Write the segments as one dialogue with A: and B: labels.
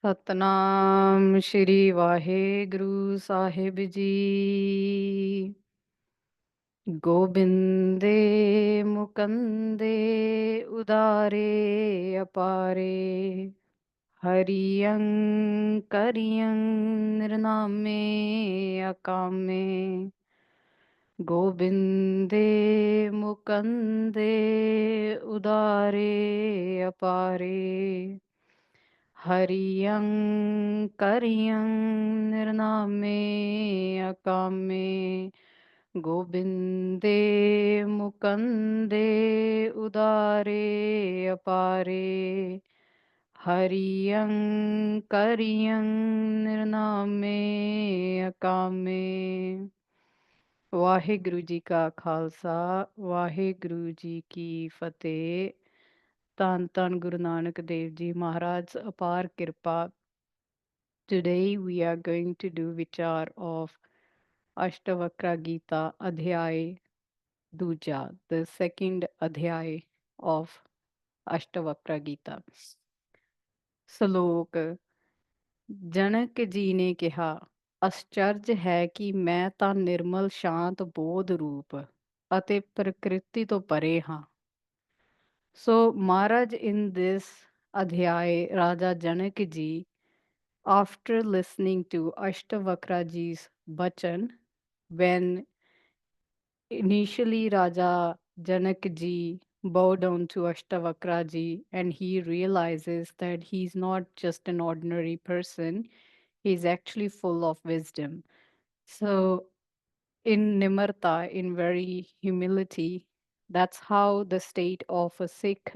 A: ਸਤਨਾਮ ਸ਼੍ਰੀ ਵਾਹਿਗੁਰੂ ਸਾਹਿਬ ਜੀ। ਗੋਬਿੰਦੇ ਮੁਕੰਦੇ ਉਦਾਰੇ ਅਪਾਰੇ, ਹਰੀਅੰ ਕਰਿਅੰ ਨਿਰਨਾਮੇ ਅਕਾਮੇ। ਗੋਬਿੰਦੇ ਮੁਕੰਦੇ ਉਦਾਰੇ ਅਪਾਰੇ, ਹਰੀਅੰ ਕਰਿਅੰ ਨਿਰਨਾਮੇ ਅਕਾਮੇ। ਗੋਬਿੰਦੇ ਮੁਕੰਦੇ ਉਦਾਰੇ ਅਪਾਰੇ, ਹਰੀਅੰ ਕਰਿਅੰ ਨਿਰਨਾਮੇ ਅਕਾਮੇ। ਵਾਹਿਗੁਰੂ ਜੀ ਕਾ ਖਾਲਸਾ, ਵਾਹਿਗੁਰੂ ਜੀ ਕੀ ਫਤਿਹ। ਧੰਨ ਧੰਨ ਗੁਰੂ ਨਾਨਕ ਦੇਵ ਜੀ ਮਹਾਰਾਜ ਅਪਾਰ ਕਿਰਪਾ। Today we are going to do vichar of Astavakra Gita Adhyay Duja, the second Adhyay of Astavakra Gita. ਸਲੋਕ। ਜਨਕ ਜੀ ਨੇ ਕਿਹਾ, ਅਸਚਰਜ ਹੈ ਕਿ ਮੈਂ ਤਾਂ ਨਿਰਮਲ ਸ਼ਾਂਤ ਬੋਧ ਰੂਪ ਅਤੇ ਪ੍ਰਕਿਰਤੀ ਤੋਂ ਪਰੇ ਹਾਂ। So Maharaj in this Adhyay, Raja Janak ji, after listening to Ashtavakra ji's bachan, when initially Raja Janak ji bowed down to Ashtavakra ji and he realizes that he's not just an ordinary person, he's actually full of wisdom. So in Nimarta, in very humility, that's how the state of a Sikh,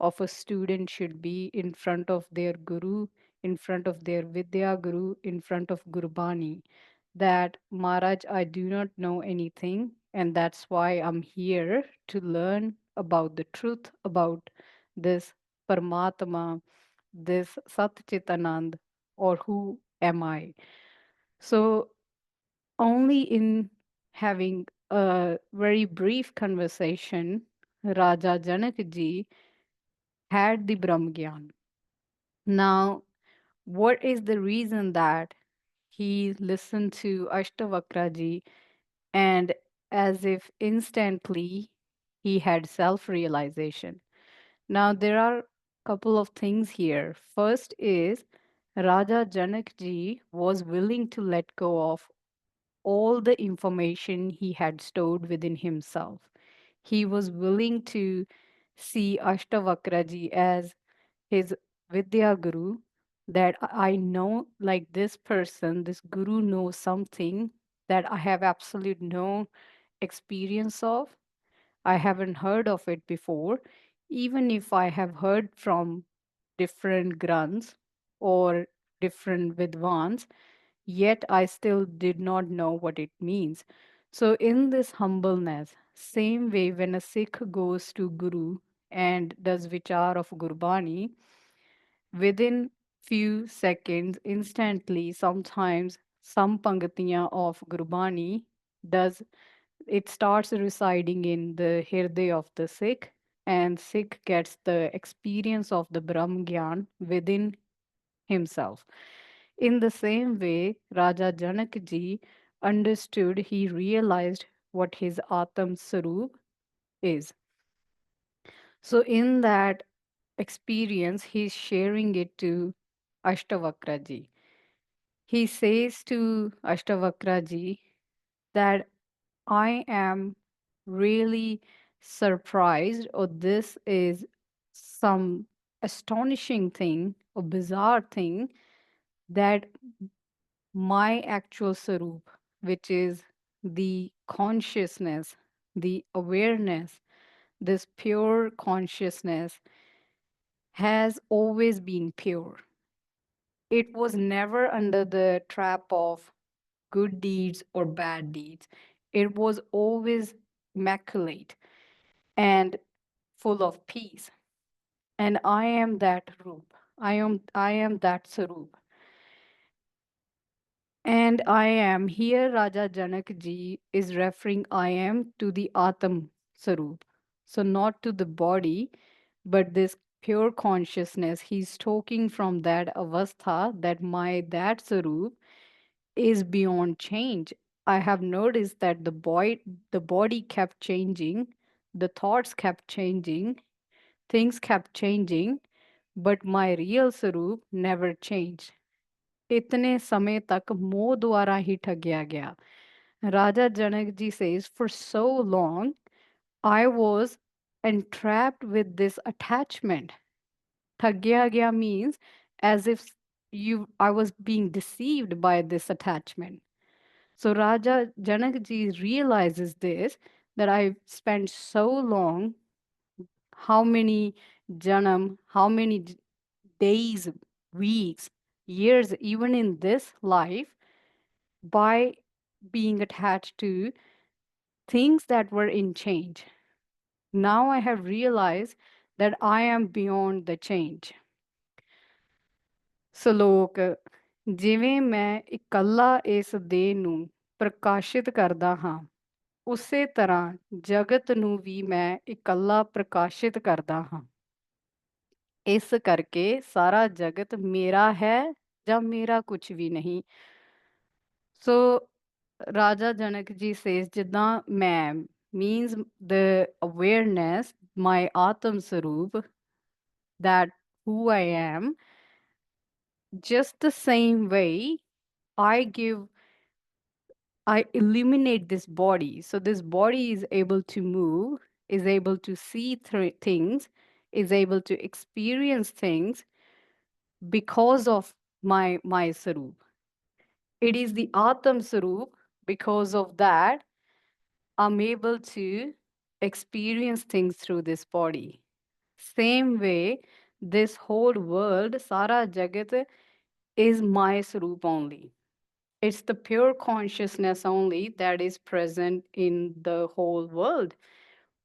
A: of a student should be in front of their Guru, in front of their Vidya Guru, in front of Gurbani. That Maharaj, I do not know anything, and that's why I'm here to learn about the truth about this Paramatma, this Sat Chitanand, or who am I? So only in having a very brief conversation, Raja Janak ji had the Brahmgyan. Now, what is the reason that he listened to Ashtavakra ji and as if instantly he had self-realization? Now, there are a couple of things here. First is Raja Janak ji was willing to let go of all the information he had stored within himself. He was willing to see Ashtavakraji as his Vidya Guru, that I know, like this person, this Guru knows something that I have absolute no experience of. I haven't heard of it before. Even if I have heard from different Granths or different Vidvans, yet I still did not know what it means. So, in this humbleness, same way when a Sikh goes to Guru and does vichar of Gurbani, within few seconds, instantly, sometimes some pangatiya of Gurbani does it starts residing in the hirday of the Sikh, and Sikh gets the experience of the Brahm Gyan within himself. In the same way, Raja Janak ji understood, he realized what his Atam Sarup is. So, in that experience, he's sharing it to Ashtavakra ji. He says to Ashtavakra ji that I am really surprised, or this is some astonishing thing, or bizarre thing, that my actual Sarup, which is the consciousness, the awareness, this pure consciousness, has always been pure. It was never under the trap of good deeds or bad deeds. It was always immaculate and full of peace. And I am that Roop. I am that Sarup. And I am here, Raja Janak ji is referring I am to the Atam Sarup. So not to the body, but this pure consciousness. He's talking from that avastha, that that sarup is beyond change. I have noticed that the body kept changing, the thoughts kept changing, things kept changing, but my real sarup never changed. इतने समय तक मोह द्वारा ही ठगया गया. Raja Janak ji says, for so long I was entrapped with this attachment. Thagya gaya means as if I was being deceived by this attachment. So Raja Janak ji realizes this, that I spent so long, how many janam, how many days, weeks, years, even in this life, by being attached to things that were in change. Now I have realized that I am beyond the change. ਸਲੋਕ ਜਿਵੇਂ ਮੈਂ ਇਕੱਲਾ ਇਸ ਦੇਹ ਨੂੰ ਪ੍ਰਕਾਸ਼ਿਤ ਕਰਦਾ ਹਾਂ, ਉਸੇ ਤਰ੍ਹਾਂ ਜਗਤ ਨੂੰ ਵੀ ਮੈਂ ਇਕੱਲਾ ਪ੍ਰਕਾਸ਼ਿਤ ਕਰਦਾ ਹਾਂ। ਇਸ ਕਰਕੇ ਸਾਰਾ ਜਗਤ ਮੇਰਾ ਹੈ ਜਾਂ ਮੇਰਾ ਕੁਝ ਵੀ ਨਹੀਂ। ਸੋ ਰਾਜਾ ਜਨਕ ਜੀ ਸੇਜ਼ ਜਿੱਦਾਂ ਮੈਂ means the awareness, my Atam Sarup, that who I am, just the same way I give, I eliminate this body. So this body is able to move, is able to see things, is able to experience things because of my Sarup. It is the Atam Sarup. Because of that, I'm able to experience things through this body. Same way, this whole world, Sara Jagat, is my Sarup only. It's the pure consciousness only that is present in the whole world.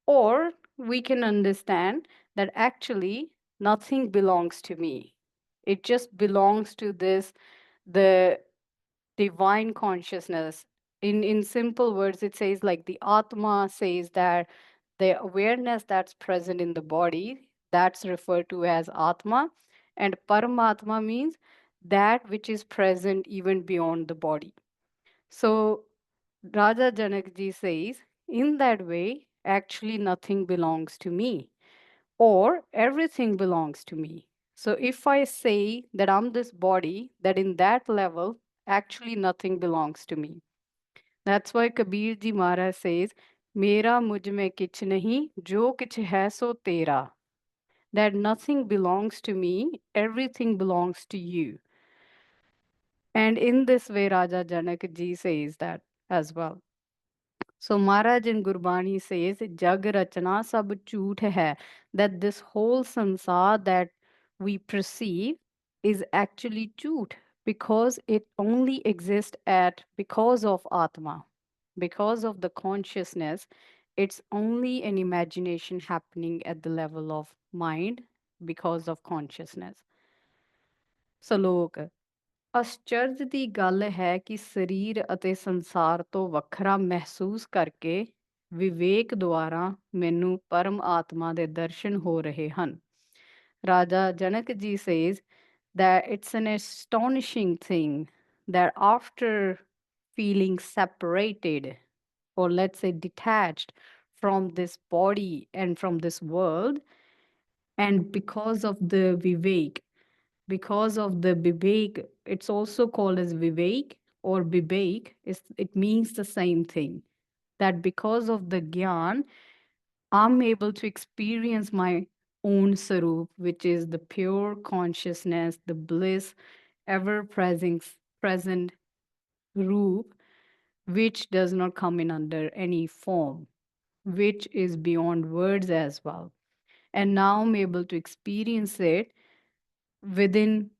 A: Or we can understand that actually nothing belongs to me. It just belongs to this, the divine consciousness. In simple words, it says like the Atma says that the awareness that's present in the body, that's referred to as Atma. And Paramatma means that which is present even beyond the body. So Raja Janak ji says, in that way, actually nothing belongs to me, or everything belongs to me. So if I say that I'm this body, that in that level, actually nothing belongs to me. That's why Kabir ji Maharaj says, Mera mujh mein kich nahi, jo kich hai so tera. That nothing belongs to me, everything belongs to you. And in this way, Raja Janak ji says that as well. So Maharaj in Gurbani says, Jag rachna sab jhoot hai, that this whole sansar that we perceive is actually jhoot, because it only exists because of Atma, because of the consciousness. It's only an imagination happening at the level of mind because of consciousness. Salok. ਅਸਚਰਜ ਦੀ ਗੱਲ ਹੈ ਕਿ ਸਰੀਰ ਅਤੇ ਸੰਸਾਰ ਤੋਂ ਵੱਖਰਾ ਮਹਿਸੂਸ ਕਰਕੇ ਵਿਵੇਕ ਦੁਆਰਾ ਮੈਨੂੰ ਪਰਮ ਆਤਮਾ ਦੇ ਦਰਸ਼ਨ ਹੋ ਰਹੇ ਹਨ। ਰਾਜਾ ਜਨਕ ਜੀ says that it's an astonishing thing that after feeling separated, or let's say detached from this body and from this world, and because of the vivek, because of the vivek, it's also called as vivek or vivek, it means the same thing. That because of the gyan, I'm able to experience my own sarup, which is the pure consciousness, the bliss, ever present roop, which does not come in under any form, which is beyond words as well. And now I'm able to experience it within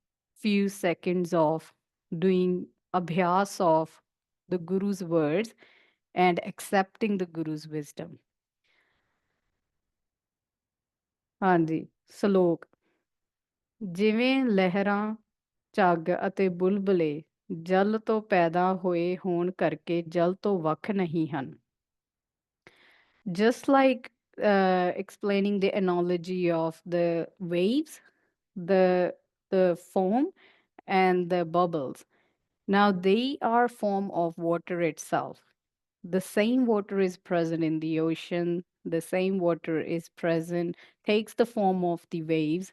A: few seconds of doing abhyas of the Guru's words and accepting the Guru's wisdom. ਹਾਂਜੀ ਸਲੋਕ ਜਿਵੇਂ ਲਹਿਰਾਂ ਝੱਗ ਅਤੇ ਬੁਲਬੁਲੇ ਜਲ ਤੋਂ ਪੈਦਾ ਹੋਏ ਹੋਣ ਕਰਕੇ ਜਲ ਤੋਂ ਵੱਖ ਨਹੀਂ ਹਨ। Just like explaining the analogy of the waves, the foam, and the bubbles. Now they are form of water itself. The same water is present in the ocean. The same water is present, takes the form of the waves.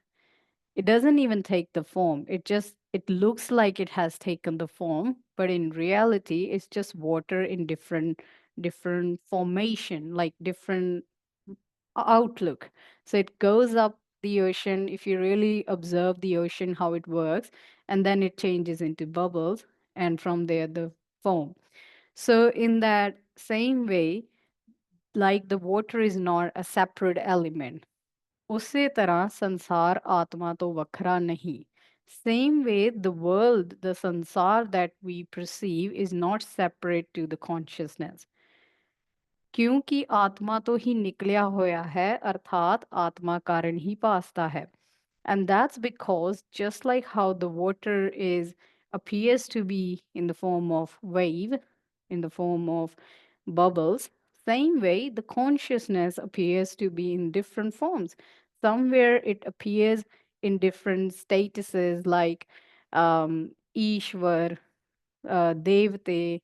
A: It doesn't even take the form. It looks like it has taken the form, but in reality, it's just water in different formation, like different outlook. So it goes up the ocean. If you really observe the ocean, how it works, and then it changes into bubbles, and from there the foam. So in that same way, like the water is not a separate element, ਉਸੇ ਤਰ੍ਹਾਂ ਸੰਸਾਰ ਆਤਮਾ ਤੋਂ ਵੱਖਰਾ ਨਹੀਂ. Same way, the world, the sansar that we perceive is not separate to the consciousness. क्योंकि आत्मा तो ही निकलिया होया है, अर्थात आत्मा कारण ही भासता है. And that's because just like how the water is appears to be in the form of wave, in the form of bubbles, same way the consciousness appears to be in different forms. Somewhere it appears in different statuses like Ishwar, Devate,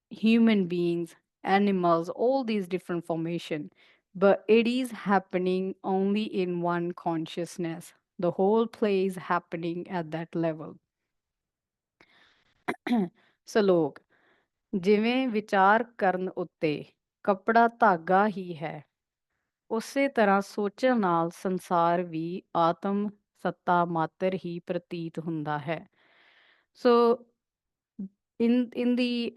A: human beings, animals, all these different formation. But it is happening only in one consciousness. The whole play is happening at that level. ਸਲੋਕ ਜਿਵੇਂ ਵਿਚਾਰ ਕਰਨ ਉੱਤੇ ਕੱਪੜਾ ਧਾਗਾ ਹੀ ਹੈ, ਉਸੇ ਤਰ੍ਹਾਂ ਸੋਚਣ ਨਾਲ ਸੰਸਾਰ ਵੀ ਆਤਮ ਸੱਤਾ ਮਾਤਰ ਹੀ ਪ੍ਰਤੀਤ ਹੁੰਦਾ ਹੈ. So in the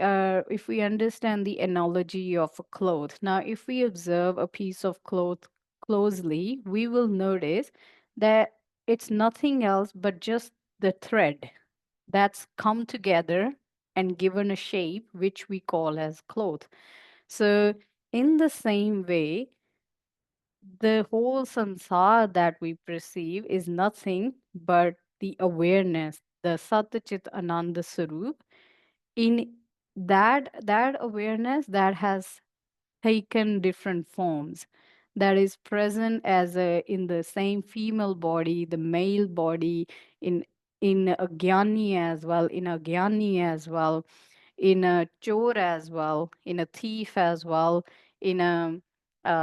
A: if we understand the analogy of a cloth, now if we observe a piece of cloth closely, we will notice that it's nothing else but just the thread that's come together and given a shape which we call as cloth. So in the same way, the whole sansar that we perceive is nothing but the awareness, the Satchit Ananda Sarup. In that awareness that has taken different forms, that is present as a in the same female body, the male body, in a gyani as well, in a gyani as well, in a chor as well, in a thief as well, in a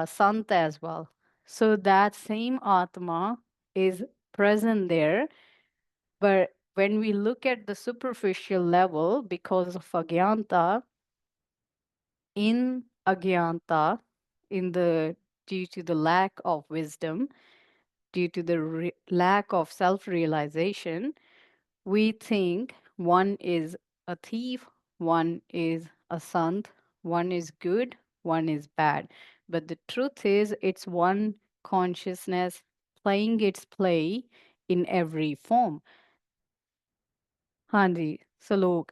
A: sant as well. So that same atma is present there, but when we look at the superficial level, because of agyanta, in the due to the lack of wisdom, due to the lack of self-realization, we think one is a thief, one is a sant, one is good, one is bad. But the truth is, it's one consciousness playing its play in every form. ਹਾਂਜੀ, ਸਲੋਕ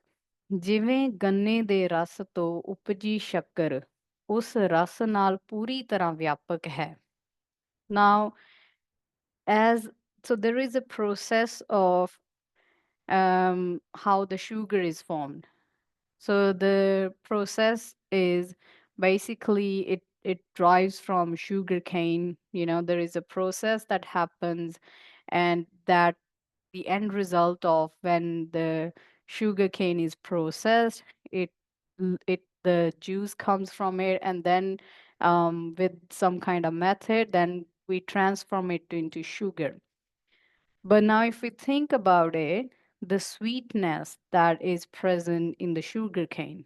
A: ਜਿਵੇਂ ਗੰਨੇ ਦੇ ਰਸ ਤੋਂ ਉਪਜੀ ਸ਼ੱਕਰ ਉਸ ਰਸ ਨਾਲ ਪੂਰੀ ਤਰ੍ਹਾਂ ਵਿਆਪਕ ਹੈ. Now, as so there is a process of how the sugar is formed. So the process is basically it drives from sugar cane. You know, there is a process that happens, and that the end result of when the sugar cane is processed, it the juice comes from it, and then with some kind of method, then we transform it into sugar. But now, if we think about it, the sweetness that is present in the sugar cane,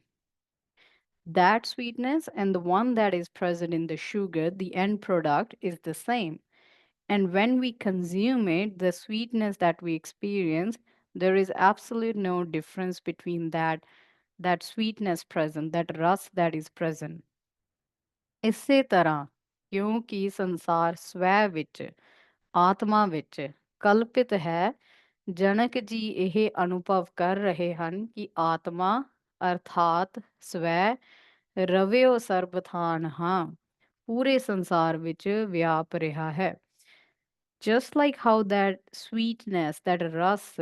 A: that sweetness and the one that is present in the sugar, the end product is the same. And when we consume it, the sweetness that we experience, there is absolute no difference between that sweetness present, that ras that is present. ਇਸੇ ਤਰ੍ਹਾਂ ਕਿਉਂਕਿ ਸੰਸਾਰ ਸਵੈ ਵਿੱਚ ਆਤਮਾ ਵਿੱਚ ਕਲਪਿਤ ਹੈ, ਜਨਕ ਜੀ ਇਹ ਅਨੁਭਵ ਕਰ ਰਹੇ ਹਨ ਕਿ ਆਤਮਾ ਅਰਥਾਤ ਸਵੈ ਰਵਿਓ ਸਰਬਥਾਨ ਹਾਂ ਪੂਰੇ ਸੰਸਾਰ ਵਿੱਚ ਵਿਆਪ ਰਿਹਾ ਹੈ. Just like how that sweetness, that ras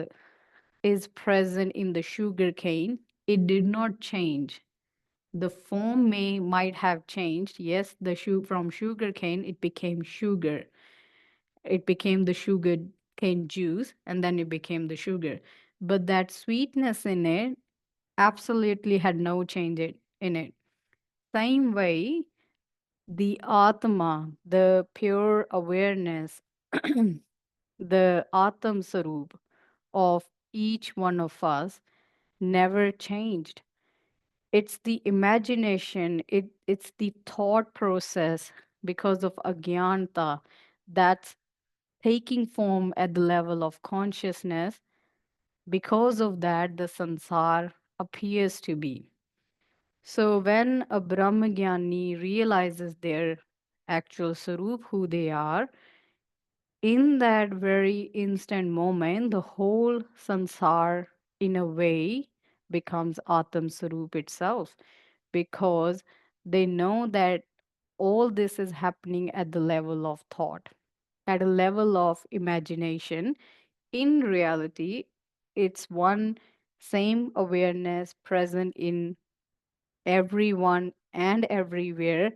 A: is present in the sugar cane, it did not change. The form might have changed. Yes, from sugar cane it became sugar. It became the sugar cane juice, and then it became the sugar. But that sweetness in it absolutely had no change in it. Same way, the Atma, the pure awareness, the Atam Sarup of each one of us never changed. It's the imagination, it's the thought process because of agyanta that's taking form at the level of consciousness. Because of that, the sansar appears to be. So when a Brahmagyani realizes their actual Sarup, who they are, in that very instant moment, the whole sansar, in a way, becomes Atam Sarup itself, because they know that all this is happening at the level of thought, at a level of imagination. In reality, it's one same awareness present in everyone and everywhere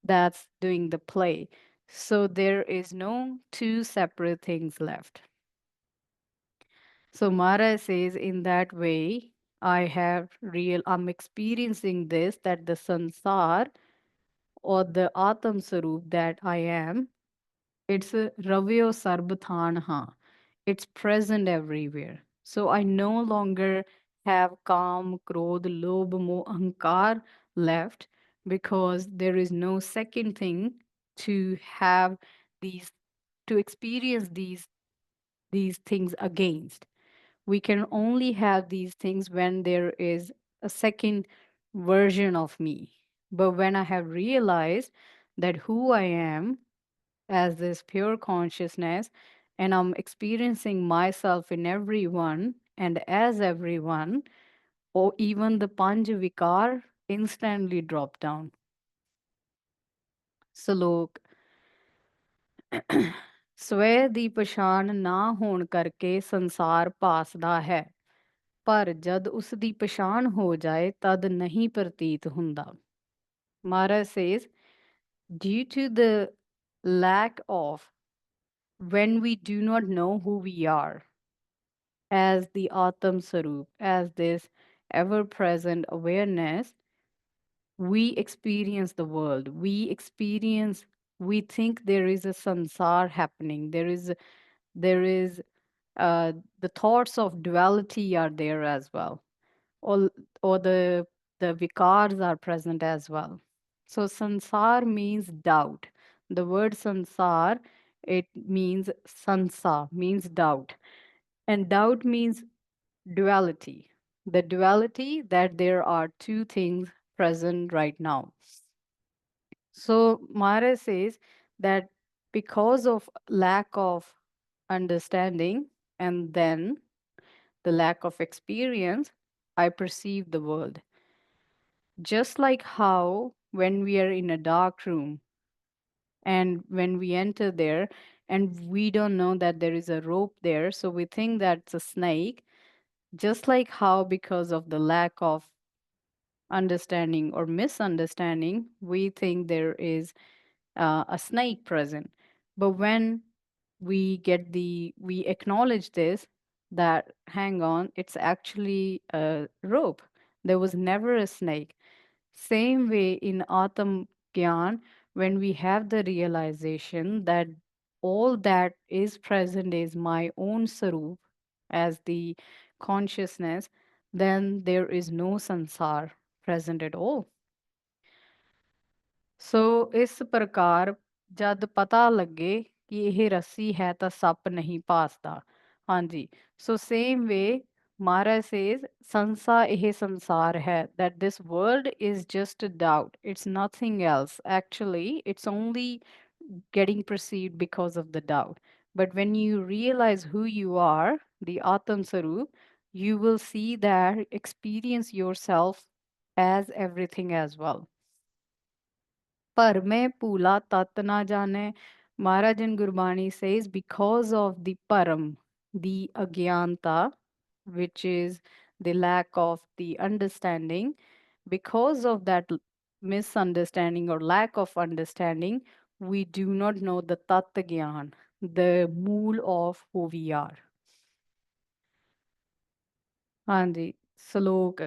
A: that's doing the play. So there is no two separate things left. So Mara says, in that way, I'm experiencing this, that the sansar or the Atam Sarup that I am, it's a Ravyo Sarbthanha. It's present everywhere. So I no longer have Kam, Krodh, Lobh, Moh, Ahankar left, because there is no second thing to have these, to experience these things against. We can only have these things when there is a second version of me. But when I have realized that who I am as this pure consciousness, and I'm experiencing myself in everyone and as everyone, or even the Panch Vikar instantly drop down. Salok, ਸਵੈ ਦੀ ਪਛਾਣ ਨਾ ਹੋਣ ਕਰਕੇ ਸੰਸਾਰ ਭਾਸਦਾ ਹੈ, ਪਰ ਜਦ ਉਸ ਦੀ ਪਛਾਣ ਹੋ ਜਾਏ ਤਦ ਨਹੀਂ ਪ੍ਰਤੀਤ ਹੁੰਦਾ. Maharaj says, due to the lack of, when we do not know who we are as the Atam Sarup, as this ever present awareness, we experience the world. We think there is a sansar happening. There is uh, the thoughts of duality are there as well, or the vikars are present as well. So sansar means doubt. The word sansar, it means sansa, means doubt, and doubt means duality. The duality that there are two things present right now. So Mara says that because of lack of understanding and then the lack of experience, I perceive the world. Just like how when we are in a dark room and when we enter there and we don't know that there is a rope there, so we think that's a snake. Just like how, because of the lack of understanding or misunderstanding, we think there is a snake present. But when we acknowledge this, that hang on, it's actually a rope. There was never a snake. Same way in Atam Gyan, when we have the realization that all that is present is my own Sarup as the consciousness, then there is no sansar present at all. ਸੋ ਇਸ ਪ੍ਰਕਾਰ ਜਦ ਪਤਾ ਲੱਗੇ ਕਿ ਇਹ ਰੱਸੀ ਹੈ ਤਾਂ ਸੱਪ ਨਹੀਂ ਭਾਸਦਾ. ਹਾਂਜੀ, ਸੋ ਸੇਮ ਵੇ Maharaj says sansa ਇਹ ਸੰਸਾਰ ਹੈ, that this world is just a doubt, it's nothing else. Actually it's only getting perceived because of the doubt. But when you realize who you are, the Atam Sarup, you will see that, experience yourself as everything as well. Parme pula tatna jane. Maharaj in Gurbani says, because of the param, the agyanta, which is the lack of the understanding, Because of that misunderstanding or lack of understanding, we do not know the tat gyan, the mool of who we are. ਹਾਂਜੀ ਸ਼ਲੋਕ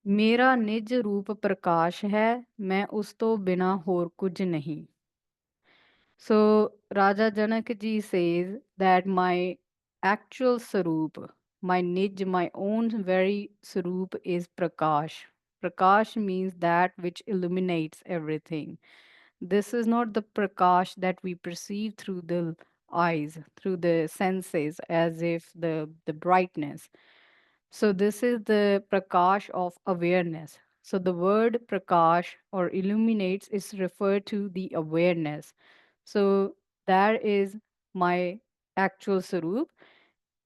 A: ਮੇਰਾ ਨਿਜ ਰੂਪ ਪ੍ਰਕਾਸ਼ ਹੈ ਮੈਂ ਉਸ ਤੋਂ ਬਿਨਾ ਹੋਰ ਕੁਝ ਨਹੀਂ. So Raja Janakji says that my actual Sarup, my Nij, my own very Sarup is Prakash. Prakash means that which illuminates everything. This is not the Prakash that we perceive through the eyes, through the senses, as if the brightness. So this is the prakash of awareness. So the word prakash or illuminates is referred to the awareness. So that is my actual sarup.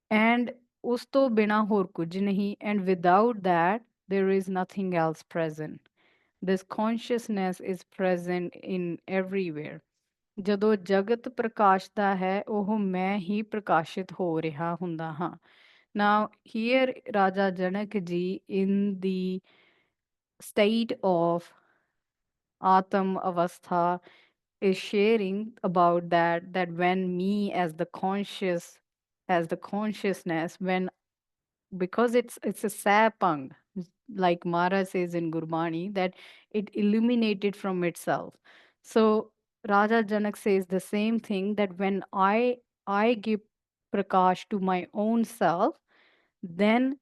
A: And usto bina hor kuch nahi. And without that, there is nothing else present. This consciousness is present in everywhere. ਜਦੋਂ ਜਗਤ ਪ੍ਰਕਾਸ਼ਦਾ ਹੈ ਉਹ ਮੈਂ ਹੀ ਪ੍ਰਕਾਸ਼ਿਤ ਹੋ ਰਿਹਾ ਹੁੰਦਾ ਹਾਂ. Now, here Raja Janakji, in the state of Atam Avastha, is sharing about that when me as the conscious, as the consciousness, when because it's a sapang, like Mara says in Gurbani, that it illuminated from itself. So Raja Janak says the same thing, that when I give prakash to my own self, then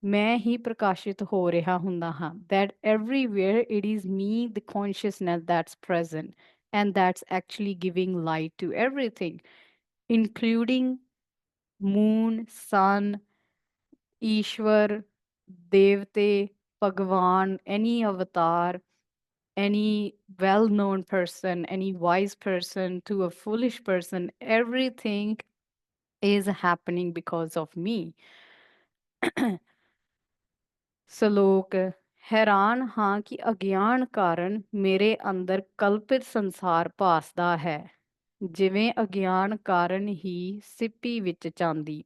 A: मैं ही प्रकाशित हो रहा ਹੁੰਦਾ ਹਾਂ. That everywhere it is me, the consciousness that's present, and that's actually giving light to everything, including moon, sun, Ishwar, Devte, Bhagwan, any avatar, any well-known person, any wise person to a foolish person, everything is happening because of me. ਸਲੋਕ ਹੈਰਾਨ ਹਾਂ ਕਿ ਅਗਿਆਨ ਕਾਰਨ ਮੇਰੇ ਅੰਦਰ ਕਲਪਿਤ ਸੰਸਾਰ ਭਾਸਦਾ ਹੈ ਜਿਵੇਂ ਅਗਿਆਨ ਕਾਰਨ ਹੀ ਸਿੱਪੀ ਵਿੱਚ ਚਾਂਦੀ.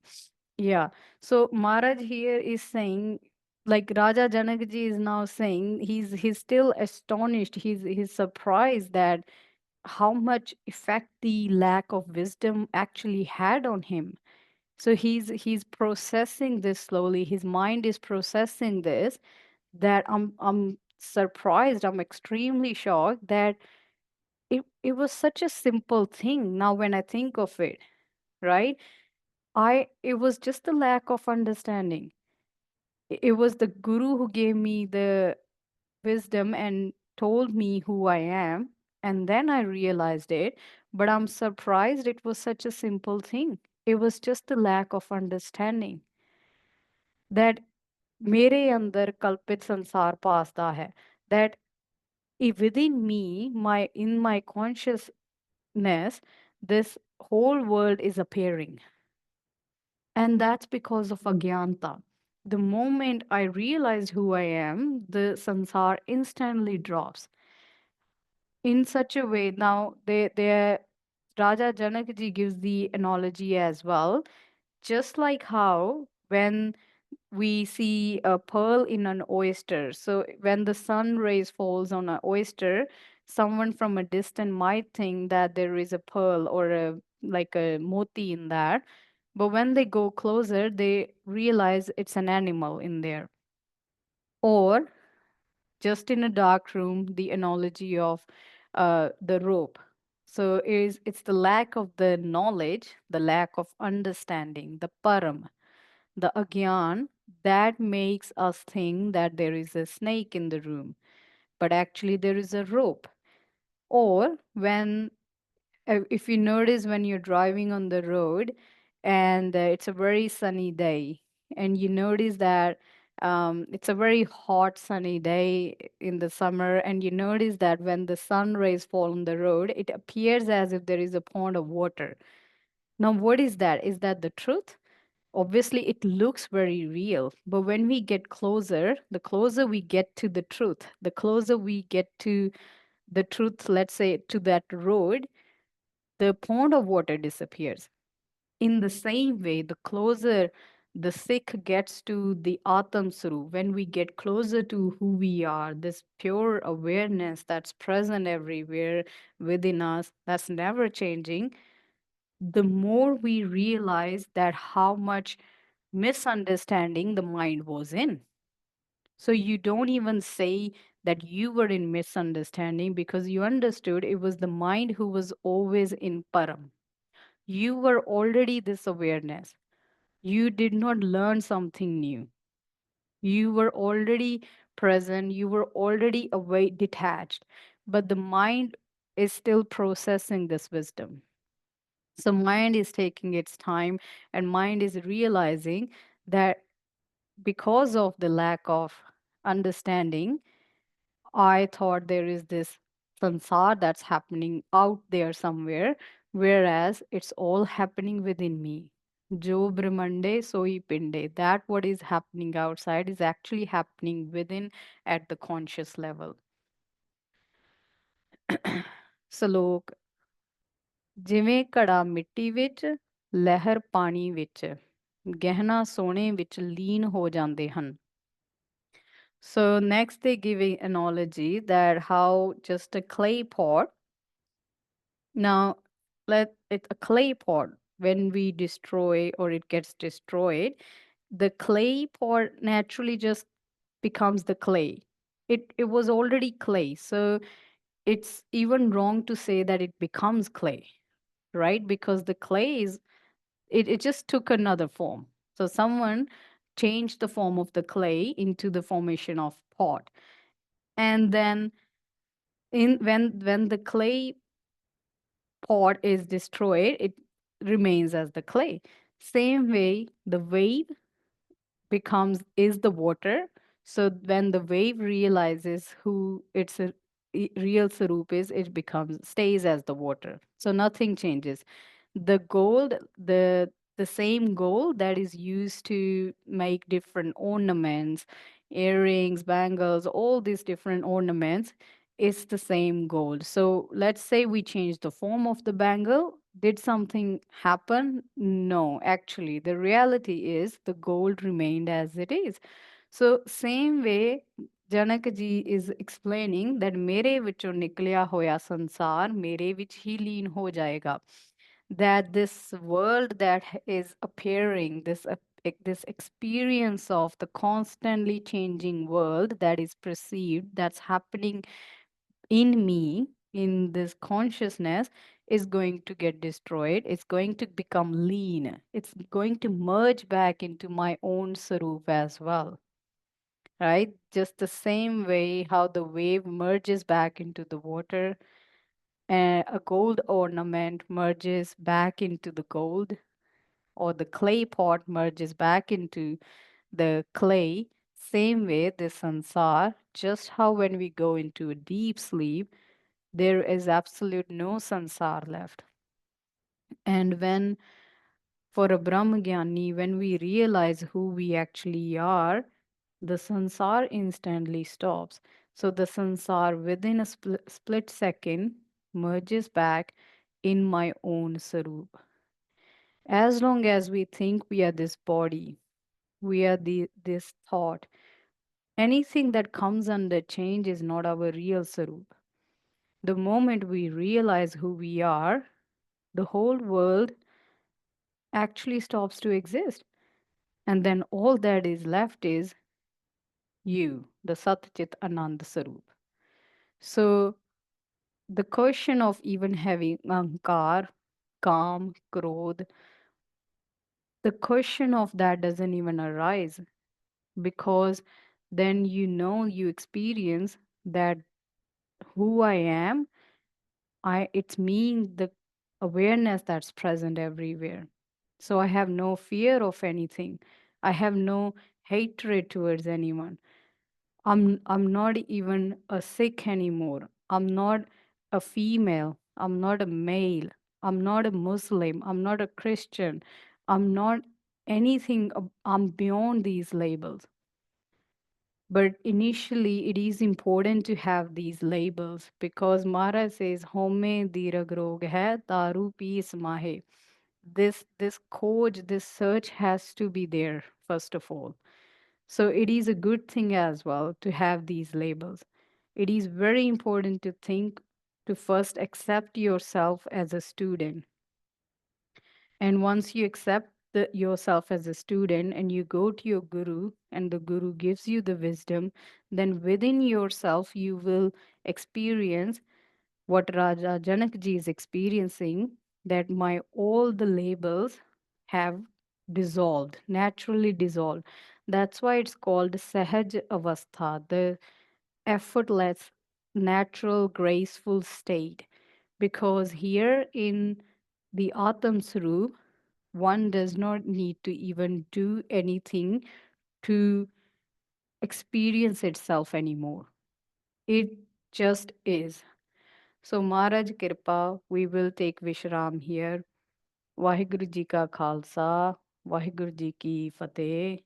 A: Yeah. So Maharaj here is saying, like Raja Janakji is now saying, he's still astonished. He's surprised that how much effect the lack of wisdom actually had on him. So he's processing this slowly. His mind is processing this, that I'm surprised, I'm extremely shocked that it was such a simple thing. Now when I think of it, right? It was just a lack of understanding. It was the guru who gave me the wisdom and told me who I am, and then I realized it. But I'm surprised it was such a simple thing. It was just the lack of understanding that मेरे अंदर कल्पित संसार भासता है, that within me, my in my consciousness, this whole world is appearing. And that's because of agyanta. The moment I realized who I am, the sansar instantly drops. In such a way, now they Raja Janakji gives the analogy as well, just like how when we see a pearl in an oyster. So when the sun rays falls on an oyster, someone from a distance might think that there is a pearl or a like a moti in that. But when they go closer, they realize it's an animal in there. Or just in a dark room, the analogy of the rope. So it's the lack of the knowledge, the lack of understanding, the param, the agyan, that makes us think that there is a snake in the room, but actually there is a rope. Or when if you notice when you're driving on the road and it's a very sunny day, and you notice that it's a very hot sunny day in the summer, and you notice that when the sun rays fall on the road, it appears as if there is a pond of water. Now what is that? Is that the truth? Obviously it looks very real, but when we get closer, the closer we get to the truth, the closer we get to the truth, let's say to that road, the pond of water disappears. In the same way, the closer The Sikh gets to the Atam Swarup, when we get closer to who we are, this pure awareness that's present everywhere within us, that's never changing, the more we realize that how much misunderstanding the mind was in. So you don't even say that you were in misunderstanding, because you understood it was the mind who was always in Param. You were already this awareness. You did not learn something new. You were already present. You were already away, detached. But the mind is still processing this wisdom. So mind is taking its time, and mind is realizing that because of the lack of understanding, I thought there is this sansar that's happening out there somewhere, whereas it's all happening within me. Jo Brahmande Soi Pinde. That what is happening outside is actually happening within at the conscious level. ਸਲੋਕ ਜਿਵੇਂ ਘੜਾ ਮਿੱਟੀ ਵਿੱਚ ਲਹਿਰ ਪਾਣੀ ਵਿੱਚ ਗਹਿਣਾ ਸੋਨੇ ਵਿੱਚ ਲੀਨ ਹੋ ਜਾਂਦੇ ਹਨ. So next they give an analogy that how just a clay pot. Now, let it a clay pot, when we destroy or it gets destroyed, the clay pot naturally just becomes the clay. It was already clay. So it's even wrong to say that it becomes clay, right? Because the clay is it just took another form. So someone changed the form of the clay into the formation of pot. And then in when the clay pot is destroyed, it remains as the clay. Same way, the wave becomes is the water. So when the wave realizes who its real sarup is, it becomes stays as the water. So nothing changes. The gold, the same gold that is used to make different ornaments, earrings, bangles, all these different ornaments, is the same gold. So let's say we change the form of the bangle. Did something happen? No, actually, the reality is the gold remained as it is. So, same way, Janak ji is explaining that mere vichon nikliya hoya sansar mere vich hi leen ho jayega. That this world that is appearing, this experience of the constantly changing world that is perceived, that's happening in me, in this consciousness, is going to get destroyed. It's going to become lean. It's going to merge back into my own sarup as well. Right? Just the same way how the wave merges back into the water, and a gold ornament merges back into the gold, or the clay pot merges back into the clay. Same way, the sansar, just how when we go into a deep sleep, there is absolute no sansar left. And when, for a Brahmagyani, when we realize who we actually are, the sansar instantly stops. So the sansar within a split second merges back in my own sarup. As long as we think we are this body, we are this thought, anything that comes under change is not our real sarup. The moment we realize who we are, the whole world actually stops to exist. And then all that is left is you, the Satchit Anand Sarup. So the question of even having ankar, calm, krodh, the question of that doesn't even arise, because then you experience that who I am, it's me, the awareness that's present everywhere. So I have no fear of anything. I have no hatred towards anyone. I'm not even a Sikh anymore. I'm not a female. I'm not a male. I'm not a Muslim. I'm not a Christian. I'm not anything. I'm beyond these labels. But initially, it is important to have these labels, because Maharaj says, Home dirag rog hai, daru pees mahe. This coach, this search has to be there first of all. So it is a good thing as well to have these labels. It is very important to think, to first accept yourself as a student. And once you accept yourself as a student and you go to your guru and the guru gives you the wisdom, then within yourself you will experience what Raja Janakji is experiencing, that my all the labels have dissolved, naturally dissolved. That's why it's called Sahaj Avastha, the effortless, natural, graceful state. Because here in the Atam Swarup, one does not need to even do anything to experience itself anymore. It just is. So, Maharaj Kirpa, we will take Vishram here. Vaheguru Ji Ka Khalsa, Vaheguru Ji Ki Fateh.